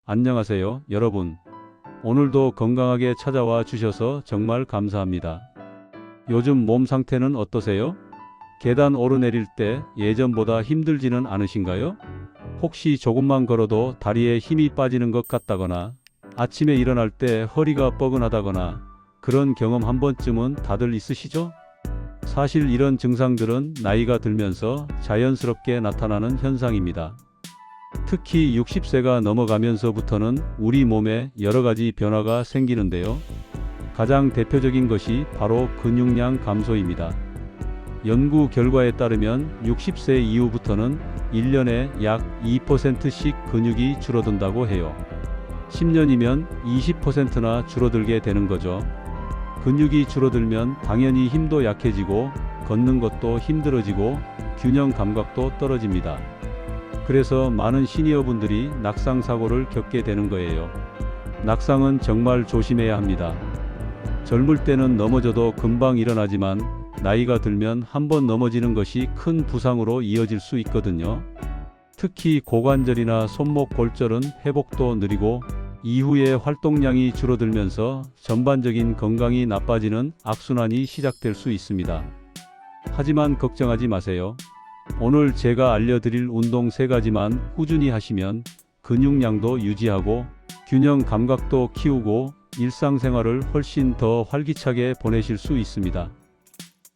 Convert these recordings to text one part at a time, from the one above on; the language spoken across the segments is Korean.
안녕하세요, 여러분. 오늘도 건강하게 찾아와 주셔서 정말 감사합니다. 요즘 몸 상태는 어떠세요? 계단 오르내릴 때 예전보다 힘들지는 않으신가요? 혹시 조금만 걸어도 다리에 힘이 빠지는 것 같다거나 아침에 일어날 때 허리가 뻐근하다거나 그런 경험 한 번쯤은 다들 있으시죠? 사실 이런 증상들은 나이가 들면서 자연스럽게 나타나는 현상입니다. 특히 60세가 넘어가면서부터는 우리 몸에 여러 가지 변화가 생기는데요. 가장 대표적인 것이 바로 근육량 감소입니다. 연구 결과에 따르면 60세 이후부터는 1년에 약 2%씩 근육이 줄어든다고 해요. 10년이면 20%나 줄어들게 되는 거죠. 근육이 줄어들면 당연히 힘도 약해지고 걷는 것도 힘들어지고 균형 감각도 떨어집니다. 그래서 많은 시니어분들이 낙상 사고를 겪게 되는 거예요. 낙상은 정말 조심해야 합니다. 젊을 때는 넘어져도 금방 일어나지만 나이가 들면 한번 넘어지는 것이 큰 부상으로 이어질 수 있거든요. 특히 고관절이나 손목 골절은 회복도 느리고 이후에 활동량이 줄어들면서 전반적인 건강이 나빠지는 악순환이 시작될 수 있습니다. 하지만 걱정하지 마세요. 오늘 제가 알려드릴 운동 3가지만 꾸준히 하시면 근육량도 유지하고 균형 감각도 키우고 일상생활을 훨씬 더 활기차게 보내실 수 있습니다.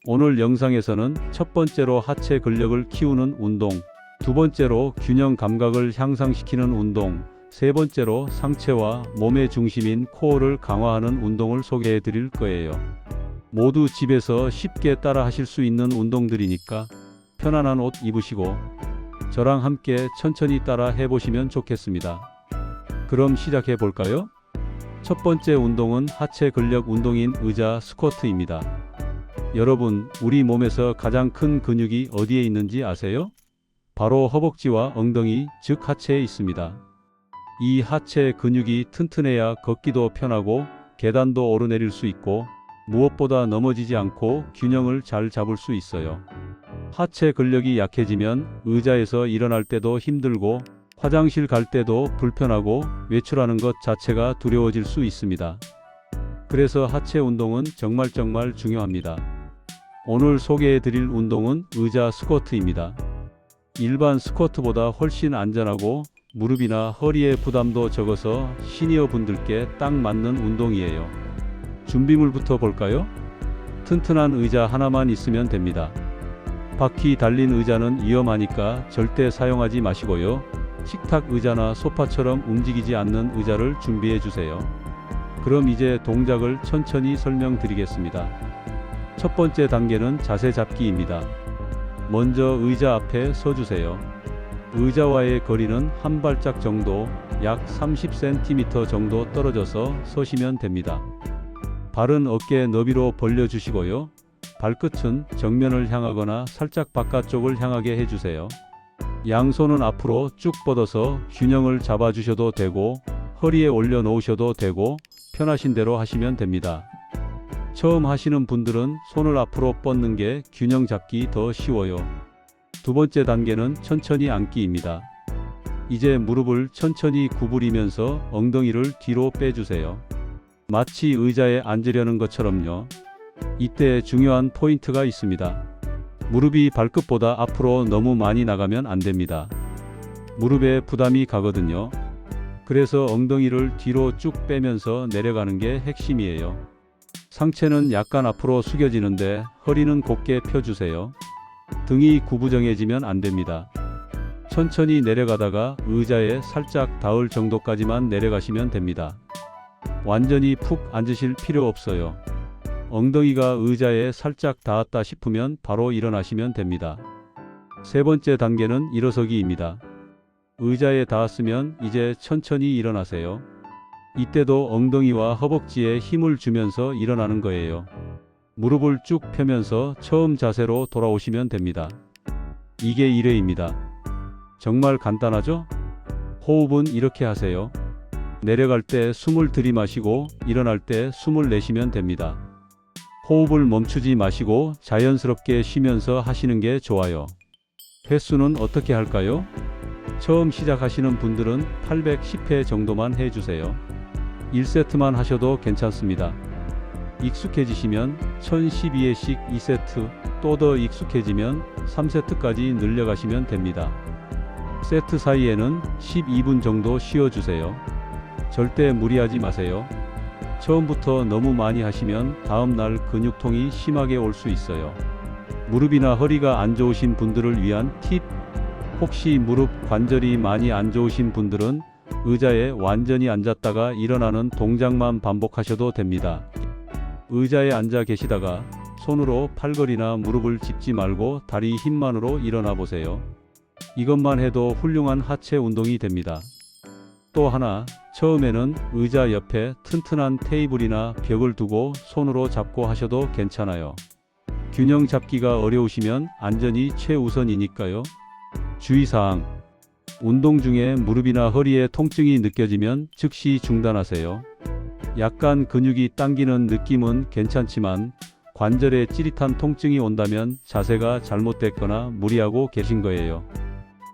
오늘 영상에서는 첫 번째로 하체 근력을 키우는 운동, 두 번째로 균형 감각을 향상시키는 운동, 세 번째로 상체와 몸의 중심인 코어를 강화하는 운동을 소개해 드릴 거예요. 모두 집에서 쉽게 따라 하실 수 있는 운동들이니까 편안한 옷 입으시고 저랑 함께 천천히 따라 해보시면 좋겠습니다. 그럼 시작해 볼까요? 첫 번째 운동은 하체 근력 운동인 의자 스쿼트입니다. 여러분, 우리 몸에서 가장 큰 근육이 어디에 있는지 아세요? 바로 허벅지와 엉덩이, 즉 하체에 있습니다. 이 하체 근육이 튼튼해야 걷기도 편하고 계단도 오르내릴 수 있고 무엇보다 넘어지지 않고 균형을 잘 잡을 수 있어요. 하체 근력이 약해지면 의자에서 일어날 때도 힘들고 화장실 갈 때도 불편하고 외출하는 것 자체가 두려워질 수 있습니다. 그래서 하체 운동은 정말 중요합니다. 오늘 소개해 드릴 운동은 의자 스쿼트입니다. 일반 스쿼트보다 훨씬 안전하고 무릎이나 허리의 부담도 적어서 시니어 분들께 딱 맞는 운동이에요. 준비물부터 볼까요? 튼튼한 의자 하나만 있으면 됩니다. 바퀴 달린 의자는 위험하니까 절대 사용하지 마시고요. 식탁 의자나 소파처럼 움직이지 않는 의자를 준비해 주세요. 그럼 이제 동작을 천천히 설명드리겠습니다. 첫 번째 단계는 자세 잡기입니다. 먼저 의자 앞에 서주세요. 의자와의 거리는 한 발짝 정도, 약 30cm 정도 떨어져서 서시면 됩니다. 발은 어깨 너비로 벌려주시고요. 발끝은 정면을 향하거나 살짝 바깥쪽을 향하게 해주세요. 양손은 앞으로 쭉 뻗어서 균형을 잡아주셔도 되고 허리에 올려 놓으셔도 되고 편하신 대로 하시면 됩니다. 처음 하시는 분들은 손을 앞으로 뻗는 게 균형 잡기 더 쉬워요. 두 번째 단계는 천천히 앉기입니다. 이제 무릎을 천천히 구부리면서 엉덩이를 뒤로 빼주세요. 마치 의자에 앉으려는 것처럼요. 이때 중요한 포인트가 있습니다. 무릎이 발끝보다 앞으로 너무 많이 나가면 안 됩니다. 무릎에 부담이 가거든요. 그래서 엉덩이를 뒤로 쭉 빼면서 내려가는 게 핵심이에요. 상체는 약간 앞으로 숙여지는데 허리는 곧게 펴주세요. 등이 구부정해지면 안 됩니다. 천천히 내려가다가 의자에 살짝 닿을 정도까지만 내려가시면 됩니다. 완전히 푹 앉으실 필요 없어요. 엉덩이가 의자에 살짝 닿았다 싶으면 바로 일어나시면 됩니다. 세 번째 단계는 일어서기입니다. 의자에 닿았으면 이제 천천히 일어나세요. 이때도 엉덩이와 허벅지에 힘을 주면서 일어나는 거예요. 무릎을 쭉 펴면서 처음 자세로 돌아오시면 됩니다. 이게 1회입니다. 정말 간단하죠? 호흡은 이렇게 하세요. 내려갈 때 숨을 들이마시고 일어날 때 숨을 내쉬면 됩니다. 호흡을 멈추지 마시고 자연스럽게 쉬면서 하시는 게 좋아요. 횟수는 어떻게 할까요? 처음 시작하시는 분들은 810회 정도만 해주세요. 1세트만 하셔도 괜찮습니다. 익숙해지시면 1012회씩 2세트, 또 더 익숙해지면 3세트까지 늘려가시면 됩니다. 세트 사이에는 12분 정도 쉬어주세요. 절대 무리하지 마세요. 처음부터 너무 많이 하시면 다음날 근육통이 심하게 올 수 있어요. 무릎이나 허리가 안 좋으신 분들을 위한 팁. 혹시 무릎 관절이 많이 안 좋으신 분들은 의자에 완전히 앉았다가 일어나는 동작만 반복하셔도 됩니다. 의자에 앉아 계시다가 손으로 팔걸이나 무릎을 짚지 말고 다리 힘만으로 일어나 보세요. 이것만 해도 훌륭한 하체 운동이 됩니다. 또 하나, 처음에는 의자 옆에 튼튼한 테이블이나 벽을 두고 손으로 잡고 하셔도 괜찮아요. 균형 잡기가 어려우시면 안전이 최우선이니까요. 주의사항. 운동 중에 무릎이나 허리에 통증이 느껴지면 즉시 중단하세요. 약간 근육이 당기는 느낌은 괜찮지만 관절에 찌릿한 통증이 온다면 자세가 잘못됐거나 무리하고 계신 거예요.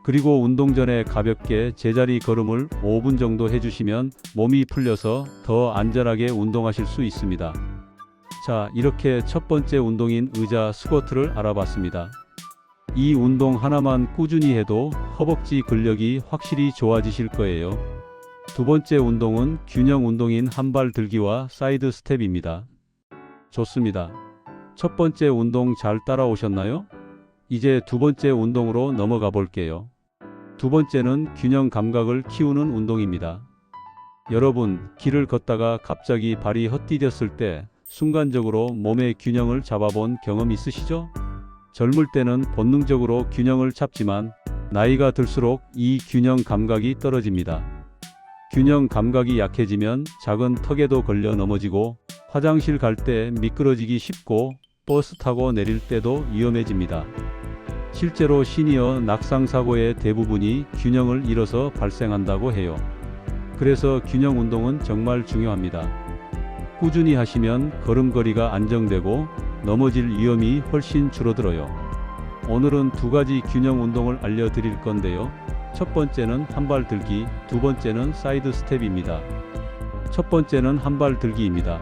그리고 운동 전에 가볍게 제자리 걸음을 5분 정도 해주시면 몸이 풀려서 더 안전하게 운동하실 수 있습니다. 자, 이렇게 첫 번째 운동인 의자 스쿼트를 알아봤습니다. 이 운동 하나만 꾸준히 해도 허벅지 근력이 확실히 좋아지실 거예요. 두 번째 운동은 균형 운동인 한발 들기와 사이드 스텝입니다. 좋습니다. 첫 번째 운동 잘 따라오셨나요? 이제 두 번째 운동으로 넘어가 볼게요. 두 번째는 균형 감각을 키우는 운동입니다. 여러분, 길을 걷다가 갑자기 발이 헛디뎠을 때 순간적으로 몸의 균형을 잡아본 경험 있으시죠? 젊을 때는 본능적으로 균형을 잡지만 나이가 들수록 이 균형 감각이 떨어집니다. 균형 감각이 약해지면 작은 턱에도 걸려 넘어지고 화장실 갈 때 미끄러지기 쉽고 버스 타고 내릴 때도 위험해집니다. 실제로 시니어 낙상사고의 대부분이 균형을 잃어서 발생한다고 해요. 그래서 균형 운동은 정말 중요합니다. 꾸준히 하시면 걸음걸이가 안정되고 넘어질 위험이 훨씬 줄어들어요. 오늘은 두 가지 균형 운동을 알려드릴 건데요. 첫 번째는 한발 들기, 두 번째는 사이드 스텝입니다. 첫 번째는 한발 들기입니다.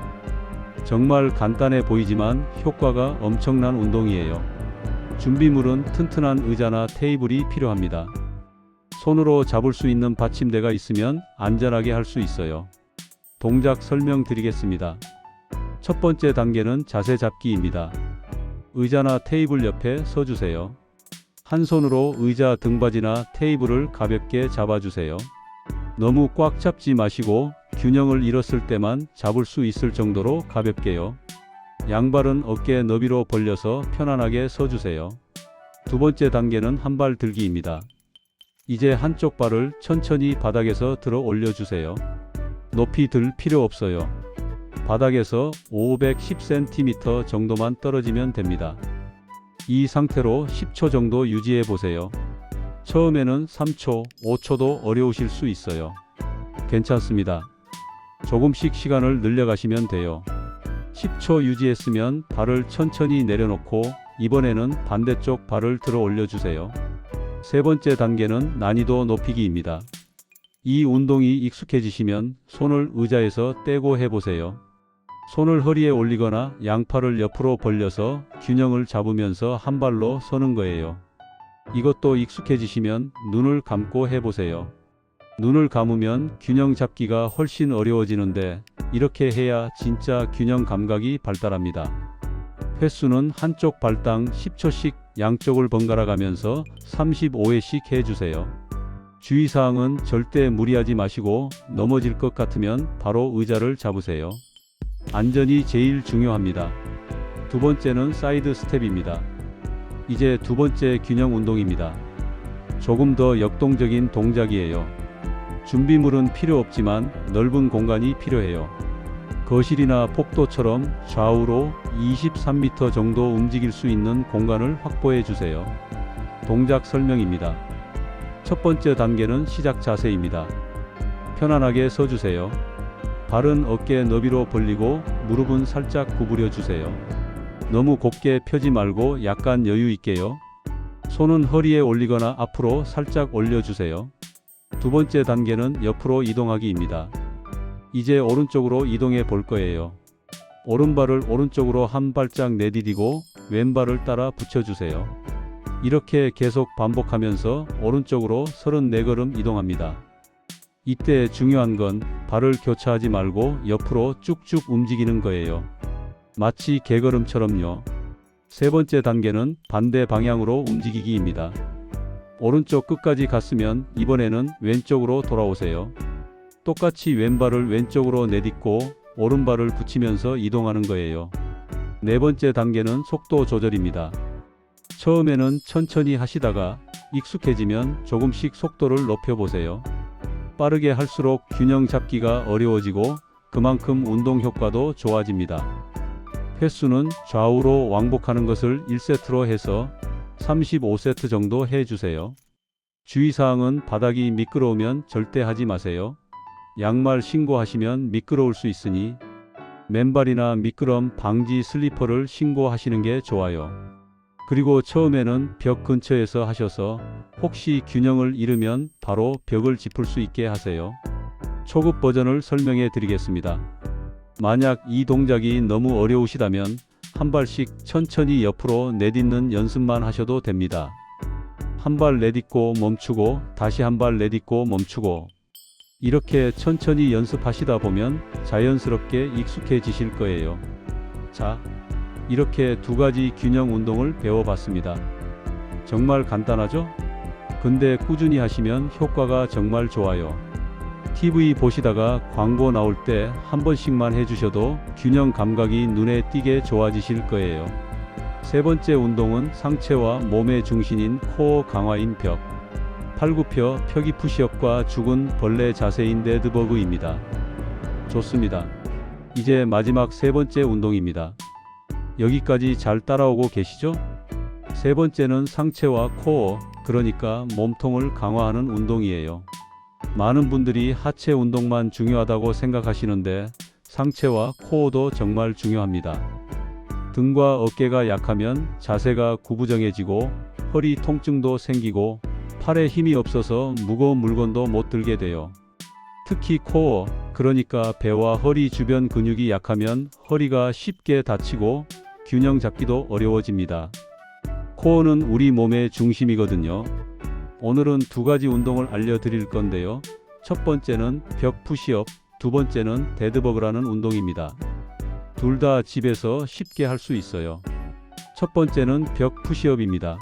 정말 간단해 보이지만 효과가 엄청난 운동이에요. 준비물은 튼튼한 의자나 테이블이 필요합니다. 손으로 잡을 수 있는 받침대가 있으면 안전하게 할 수 있어요. 동작 설명드리겠습니다. 첫 번째 단계는 자세 잡기입니다. 의자나 테이블 옆에 서주세요. 한 손으로 의자 등받이나 테이블을 가볍게 잡아주세요. 너무 꽉 잡지 마시고 균형을 잃었을 때만 잡을 수 있을 정도로 가볍게요. 양발은 어깨 너비로 벌려서 편안하게 서주세요. 두 번째 단계는 한발 들기입니다. 이제 한쪽 발을 천천히 바닥에서 들어 올려주세요. 높이 들 필요 없어요. 바닥에서 510cm 정도만 떨어지면 됩니다. 이 상태로 10초 정도 유지해 보세요. 처음에는 3초, 5초도 어려우실 수 있어요. 괜찮습니다. 조금씩 시간을 늘려가시면 돼요. 10초 유지했으면 발을 천천히 내려놓고 이번에는 반대쪽 발을 들어 올려주세요. 세 번째 단계는 난이도 높이기입니다. 이 운동이 익숙해지시면 손을 의자에서 떼고 해보세요. 손을 허리에 올리거나 양팔을 옆으로 벌려서 균형을 잡으면서 한 발로 서는 거예요. 이것도 익숙해지시면 눈을 감고 해보세요. 눈을 감으면 균형 잡기가 훨씬 어려워지는데 이렇게 해야 진짜 균형 감각이 발달합니다. 횟수는 한쪽 발당 10초씩 양쪽을 번갈아 가면서 35회씩 해주세요. 주의사항은 절대 무리하지 마시고 넘어질 것 같으면 바로 의자를 잡으세요. 안전이 제일 중요합니다. 두 번째는 사이드 스텝입니다. 이제 두 번째 균형 운동입니다. 조금 더 역동적인 동작이에요. 준비물은 필요 없지만 넓은 공간이 필요해요. 거실이나 복도처럼 좌우로 23m 정도 움직일 수 있는 공간을 확보해 주세요. 동작 설명입니다. 첫 번째 단계는 시작 자세입니다. 편안하게 서주세요. 발은 어깨 너비로 벌리고 무릎은 살짝 구부려 주세요. 너무 곱게 펴지 말고 약간 여유 있게요. 손은 허리에 올리거나 앞으로 살짝 올려주세요. 두 번째 단계는 옆으로 이동하기입니다. 이제 오른쪽으로 이동해 볼 거예요. 오른발을 오른쪽으로 한 발짝 내디디고 왼발을 따라 붙여주세요. 이렇게 계속 반복하면서 오른쪽으로 34걸음 이동합니다. 이때 중요한 건 발을 교차하지 말고 옆으로 쭉쭉 움직이는 거예요. 마치 개걸음처럼요. 세 번째 단계는 반대 방향으로 움직이기입니다. 오른쪽 끝까지 갔으면 이번에는 왼쪽으로 돌아오세요. 똑같이 왼발을 왼쪽으로 내딛고 오른발을 붙이면서 이동하는 거예요. 네 번째 단계는 속도 조절입니다. 처음에는 천천히 하시다가 익숙해지면 조금씩 속도를 높여보세요. 빠르게 할수록 균형 잡기가 어려워지고 그만큼 운동 효과도 좋아집니다. 횟수는 좌우로 왕복하는 것을 1세트로 해서 35세트 정도 해주세요. 주의사항은 바닥이 미끄러우면 절대 하지 마세요. 양말 신고 하시면 미끄러울 수 있으니 맨발이나 미끄럼 방지 슬리퍼를 신고 하시는 게 좋아요. 그리고 처음에는 벽 근처에서 하셔서 혹시 균형을 잃으면 바로 벽을 짚을 수 있게 하세요. 초급 버전을 설명해 드리겠습니다. 만약 이 동작이 너무 어려우시다면 한 발씩 천천히 옆으로 내딛는 연습만 하셔도 됩니다. 한 발 내딛고 멈추고 다시 한 발 내딛고 멈추고 이렇게 천천히 연습하시다 보면 자연스럽게 익숙해지실 거예요. 자, 이렇게 두 가지 균형 운동을 배워봤습니다. 정말 간단하죠? 근데 꾸준히 하시면 효과가 정말 좋아요. TV 보시다가 광고 나올 때 한 번씩만 해주셔도 균형 감각이 눈에 띄게 좋아지실 거예요. 세 번째 운동은 상체와 몸의 중심인 코어 강화인 벽, 팔굽혀 펴기 푸시업과 죽은 벌레 자세인 데드버그입니다. 좋습니다. 이제 마지막 세 번째 운동입니다. 여기까지 잘 따라오고 계시죠? 세 번째는 상체와 코어, 그러니까 몸통을 강화하는 운동이에요. 많은 분들이 하체 운동만 중요하다고 생각하시는데 상체와 코어도 정말 중요합니다. 등과 어깨가 약하면 자세가 구부정해지고 허리 통증도 생기고 팔에 힘이 없어서 무거운 물건도 못 들게 돼요. 특히 코어, 그러니까 배와 허리 주변 근육이 약하면 허리가 쉽게 다치고 균형 잡기도 어려워집니다. 코어는 우리 몸의 중심이거든요. 오늘은 두 가지 운동을 알려드릴 건데요. 첫 번째는 벽 푸시업, 두 번째는 데드버그라는 운동입니다. 둘 다 집에서 쉽게 할 수 있어요. 첫 번째는 벽 푸시업입니다.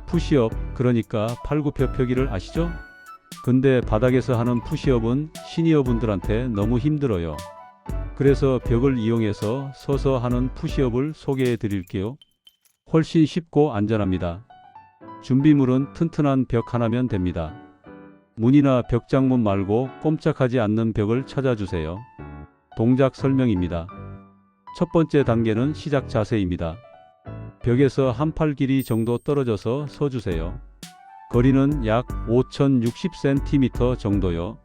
푸시업, 그러니까 팔굽혀 펴기를 아시죠? 근데 바닥에서 하는 푸시업은 시니어 분들한테 너무 힘들어요. 그래서 벽을 이용해서 서서 하는 푸시업을 소개해 드릴게요. 훨씬 쉽고 안전합니다. 준비물은 튼튼한 벽 하나면 됩니다. 문이나 벽장문 말고 꼼짝하지 않는 벽을 찾아주세요. 동작 설명입니다. 첫 번째 단계는 시작 자세입니다. 벽에서 한 팔 길이 정도 떨어져서 서주세요. 거리는 약 5060cm 정도요.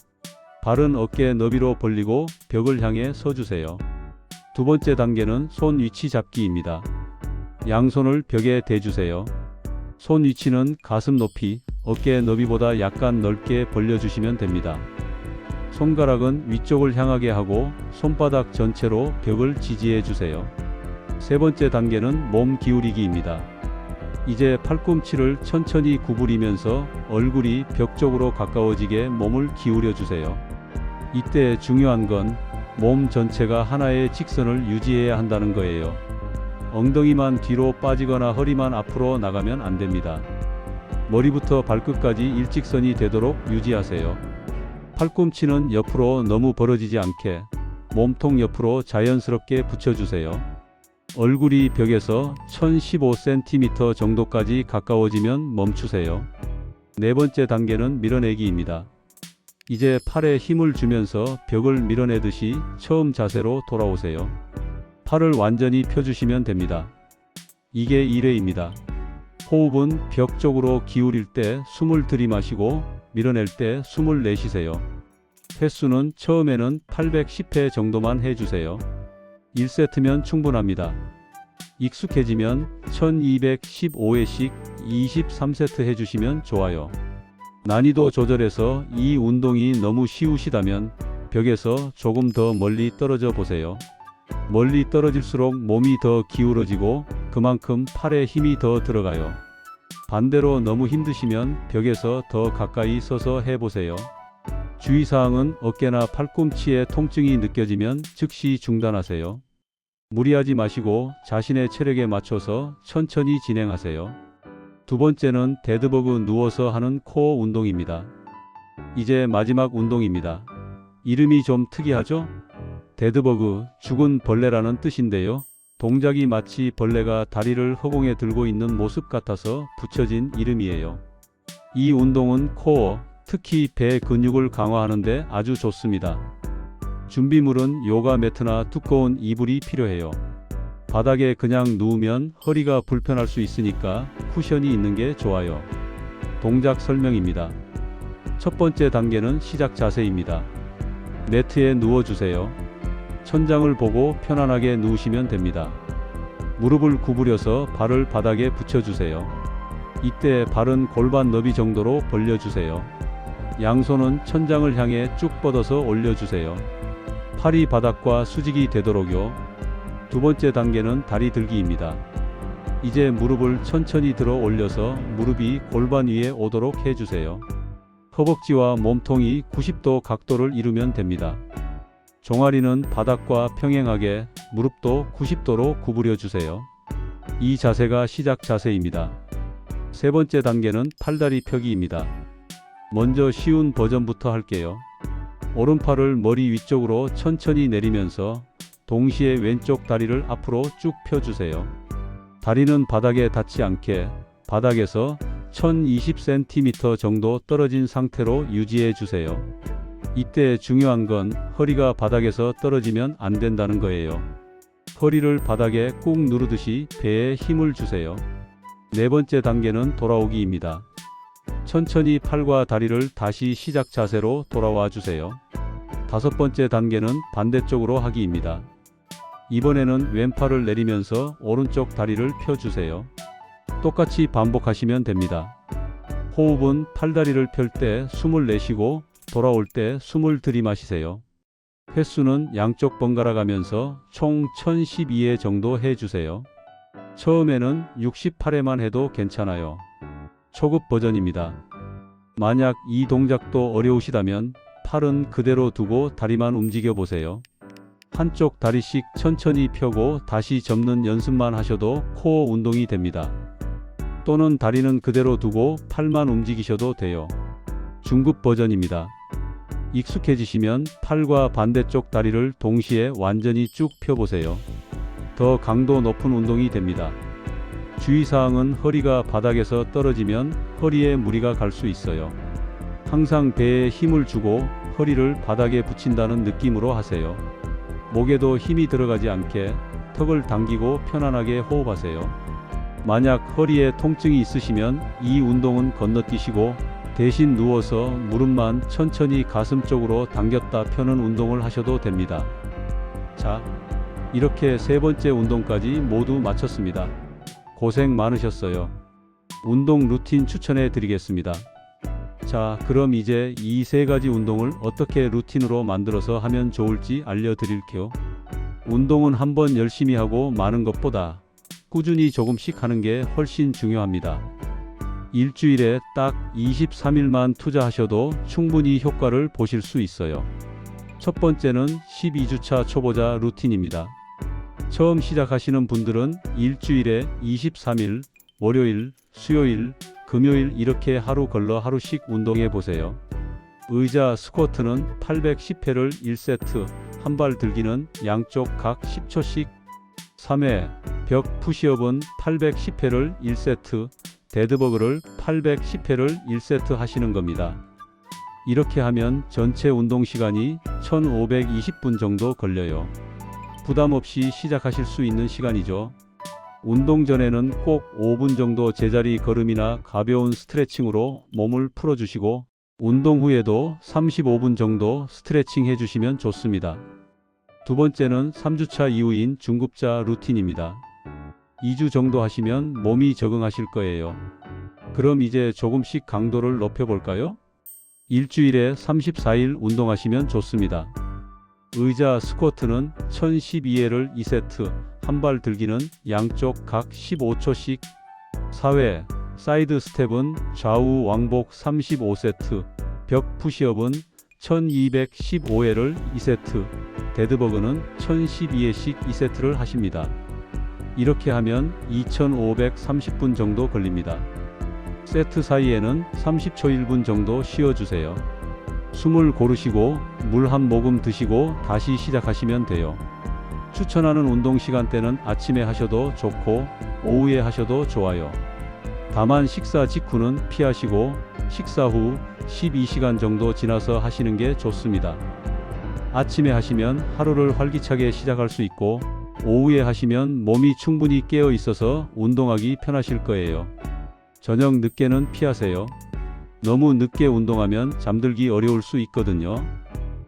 발은 어깨 너비로 벌리고 벽을 향해 서주세요. 두 번째 단계는 손 위치 잡기입니다. 양손을 벽에 대주세요. 손 위치는 가슴 높이, 어깨 너비보다 약간 넓게 벌려주시면 됩니다. 손가락은 위쪽을 향하게 하고 손바닥 전체로 벽을 지지해 주세요. 세 번째 단계는 몸 기울이기입니다. 이제 팔꿈치를 천천히 구부리면서 얼굴이 벽 쪽으로 가까워지게 몸을 기울여 주세요. 이때 중요한 건 몸 전체가 하나의 직선을 유지해야 한다는 거예요. 엉덩이만 뒤로 빠지거나 허리만 앞으로 나가면 안 됩니다. 머리부터 발끝까지 일직선이 되도록 유지하세요. 팔꿈치는 옆으로 너무 벌어지지 않게 몸통 옆으로 자연스럽게 붙여주세요. 얼굴이 벽에서 1015cm 정도까지 가까워지면 멈추세요. 네 번째 단계는 밀어내기입니다. 이제 팔에 힘을 주면서 벽을 밀어내듯이 처음 자세로 돌아오세요. 팔을 완전히 펴주시면 됩니다. 이게 1회입니다. 호흡은 벽 쪽으로 기울일 때 숨을 들이마시고 밀어낼 때 숨을 내쉬세요. 횟수는 처음에는 810회 정도만 해주세요. 1세트면 충분합니다. 익숙해지면 1215회씩 23세트 해주시면 좋아요. 난이도 조절해서 이 운동이 너무 쉬우시다면 벽에서 조금 더 멀리 떨어져 보세요. 멀리 떨어질수록 몸이 더 기울어지고 그만큼 팔에 힘이 더 들어가요. 반대로 너무 힘드시면 벽에서 더 가까이 서서 해보세요. 주의사항은 어깨나 팔꿈치에 통증이 느껴지면 즉시 중단하세요. 무리하지 마시고 자신의 체력에 맞춰서 천천히 진행하세요. 두 번째는 데드버그 누워서 하는 코어 운동입니다. 이제 마지막 운동입니다. 이름이 좀 특이하죠? 데드버그, 죽은 벌레라는 뜻인데요. 동작이 마치 벌레가 다리를 허공에 들고 있는 모습 같아서 붙여진 이름이에요. 이 운동은 코어, 특히 배 근육을 강화하는 데 아주 좋습니다. 준비물은 요가 매트나 두꺼운 이불이 필요해요. 바닥에 그냥 누우면 허리가 불편할 수 있으니까 쿠션이 있는 게 좋아요. 동작 설명입니다. 첫 번째 단계는 시작 자세입니다. 매트에 누워주세요. 천장을 보고 편안하게 누우시면 됩니다. 무릎을 구부려서 발을 바닥에 붙여주세요. 이때 발은 골반 너비 정도로 벌려주세요. 양손은 천장을 향해 쭉 뻗어서 올려주세요. 팔이 바닥과 수직이 되도록요. 두 번째 단계는 다리 들기입니다. 이제 무릎을 천천히 들어 올려서 무릎이 골반 위에 오도록 해주세요. 허벅지와 몸통이 90도 각도를 이루면 됩니다. 종아리는 바닥과 평행하게, 무릎도 90도로 구부려 주세요. 이 자세가 시작 자세입니다. 세 번째 단계는 팔다리 펴기입니다. 먼저 쉬운 버전부터 할게요. 오른팔을 머리 위쪽으로 천천히 내리면서 동시에 왼쪽 다리를 앞으로 쭉 펴주세요. 다리는 바닥에 닿지 않게 바닥에서 1020cm 정도 떨어진 상태로 유지해 주세요. 이때 중요한 건 허리가 바닥에서 떨어지면 안 된다는 거예요. 허리를 바닥에 꾹 누르듯이 배에 힘을 주세요. 네 번째 단계는 돌아오기입니다. 천천히 팔과 다리를 다시 시작 자세로 돌아와 주세요. 다섯 번째 단계는 반대쪽으로 하기입니다. 이번에는 왼팔을 내리면서 오른쪽 다리를 펴주세요. 똑같이 반복하시면 됩니다. 호흡은 팔다리를 펼 때 숨을 내쉬고 돌아올 때 숨을 들이마시세요. 횟수는 양쪽 번갈아 가면서 총 1012회 정도 해주세요. 처음에는 68회만 해도 괜찮아요. 초급 버전입니다. 만약 이 동작도 어려우시다면 팔은 그대로 두고 다리만 움직여 보세요. 한쪽 다리씩 천천히 펴고 다시 접는 연습만 하셔도 코어 운동이 됩니다. 또는 다리는 그대로 두고 팔만 움직이셔도 돼요. 중급 버전입니다. 익숙해지시면 팔과 반대쪽 다리를 동시에 완전히 쭉 펴보세요. 더 강도 높은 운동이 됩니다. 주의사항은 허리가 바닥에서 떨어지면 허리에 무리가 갈 수 있어요. 항상 배에 힘을 주고 허리를 바닥에 붙인다는 느낌으로 하세요. 목에도 힘이 들어가지 않게 턱을 당기고 편안하게 호흡하세요. 만약 허리에 통증이 있으시면 이 운동은 건너뛰시고 대신 누워서 무릎만 천천히 가슴 쪽으로 당겼다 펴는 운동을 하셔도 됩니다. 자, 이렇게 세 번째 운동까지 모두 마쳤습니다. 고생 많으셨어요. 운동 루틴 추천해 드리겠습니다. 자, 그럼 이제 이 세 가지 운동을 어떻게 루틴으로 만들어서 하면 좋을지 알려드릴게요. 운동은 한번 열심히 하고 많은 것보다 꾸준히 조금씩 하는 게 훨씬 중요합니다. 일주일에 딱 23일만 투자하셔도 충분히 효과를 보실 수 있어요. 첫 번째는 12주차 초보자 루틴입니다. 처음 시작하시는 분들은 일주일에 23일, 월요일, 수요일, 금요일 이렇게 하루 걸러 하루씩 운동해 보세요. 의자 스쿼트는 810회를 1세트, 한발 들기는 양쪽 각 10초씩 3회, 벽 푸시업은 810회를 1세트, 데드버그를 810회를 1세트 하시는 겁니다. 이렇게 하면 전체 운동 시간이 1520분 정도 걸려요. 부담 없이 시작하실 수 있는 시간이죠. 운동 전에는 꼭 5분 정도 제자리 걸음이나 가벼운 스트레칭으로 몸을 풀어주시고 운동 후에도 35분 정도 스트레칭 해주시면 좋습니다. 두 번째는 3주차 이후인 중급자 루틴입니다. 2주 정도 하시면 몸이 적응하실 거예요. 그럼 이제 조금씩 강도를 높여볼까요? 일주일에 34일 운동하시면 좋습니다. 의자 스쿼트는 1012회를 2세트, 한발 들기는 양쪽 각 15초씩 4회, 사이드 스텝은 좌우 왕복 35세트, 벽 푸시업은 1215회를 2세트, 데드버그는 1012회씩 2세트를 하십니다. 이렇게 하면 2530분 정도 걸립니다. 세트 사이에는 30초 1분 정도 쉬어주세요. 숨을 고르시고 물 한 모금 드시고 다시 시작하시면 돼요. 추천하는 운동 시간대는 아침에 하셔도 좋고 오후에 하셔도 좋아요. 다만 식사 직후는 피하시고 식사 후 12시간 정도 지나서 하시는 게 좋습니다. 아침에 하시면 하루를 활기차게 시작할 수 있고 오후에 하시면 몸이 충분히 깨어 있어서 운동하기 편하실 거예요. 저녁 늦게는 피하세요. 너무 늦게 운동하면 잠들기 어려울 수 있거든요.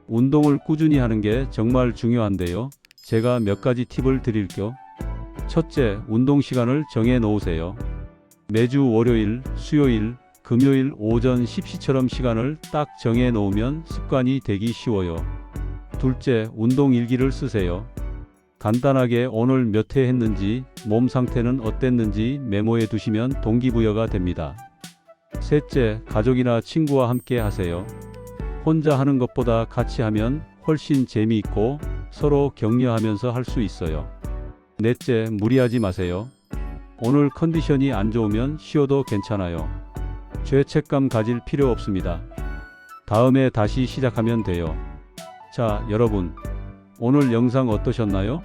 운동을 꾸준히 하는 게 정말 중요한데요. 제가 몇 가지 팁을 드릴게요. 첫째, 운동 시간을 정해 놓으세요. 매주 월요일, 수요일, 금요일 오전 10시처럼 시간을 딱 정해 놓으면 습관이 되기 쉬워요. 둘째, 운동 일기를 쓰세요. 간단하게 오늘 몇 회 했는지, 몸 상태는 어땠는지 메모해 두시면 동기부여가 됩니다. 셋째, 가족이나 친구와 함께 하세요. 혼자 하는 것보다 같이 하면 훨씬 재미있고 서로 격려하면서 할 수 있어요. 넷째, 무리하지 마세요. 오늘 컨디션이 안 좋으면 쉬어도 괜찮아요. 죄책감 가질 필요 없습니다. 다음에 다시 시작하면 돼요. 자, 여러분, 오늘 영상 어떠셨나요?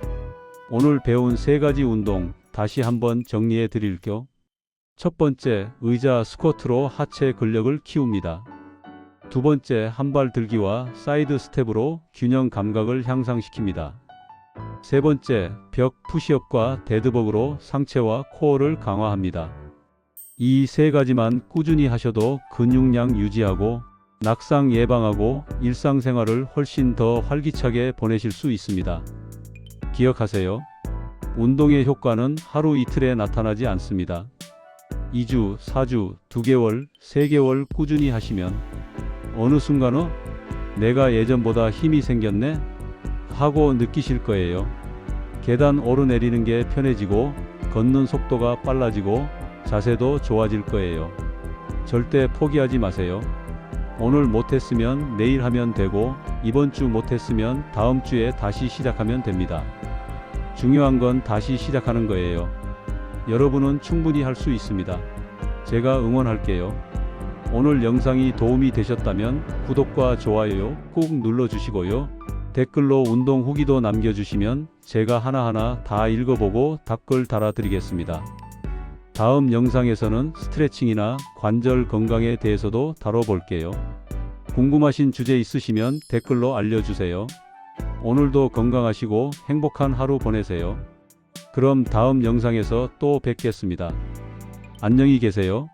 오늘 배운 3가지 운동 다시 한번 정리해 드릴게요. 첫 번째, 의자 스쿼트로 하체 근력을 키웁니다. 두 번째, 한발 들기와 사이드 스텝으로 균형 감각을 향상시킵니다. 세 번째, 벽 푸시업과 데드버그로 상체와 코어를 강화합니다. 이 3가지만 꾸준히 하셔도 근육량 유지하고 낙상 예방하고 일상생활을 훨씬 더 활기차게 보내실 수 있습니다. 기억하세요. 운동의 효과는 하루 이틀에 나타나지 않습니다. 2주, 4주, 2개월, 3개월 꾸준히 하시면 어느 순간 내가 예전보다 힘이 생겼네? 하고 느끼실 거예요. 계단 오르내리는 게 편해지고 걷는 속도가 빨라지고 자세도 좋아질 거예요. 절대 포기하지 마세요. 오늘 못했으면 내일 하면 되고 이번 주 못했으면 다음 주에 다시 시작하면 됩니다. 중요한 건 다시 시작하는 거예요. 여러분은 충분히 할 수 있습니다. 제가 응원할게요. 오늘 영상이 도움이 되셨다면 구독과 좋아요 꾹 눌러주시고요. 댓글로 운동 후기도 남겨주시면 제가 하나하나 다 읽어보고 답글 달아드리겠습니다. 다음 영상에서는 스트레칭이나 관절 건강에 대해서도 다뤄볼게요. 궁금하신 주제 있으시면 댓글로 알려주세요. 오늘도 건강하시고 행복한 하루 보내세요. 그럼 다음 영상에서 또 뵙겠습니다. 안녕히 계세요.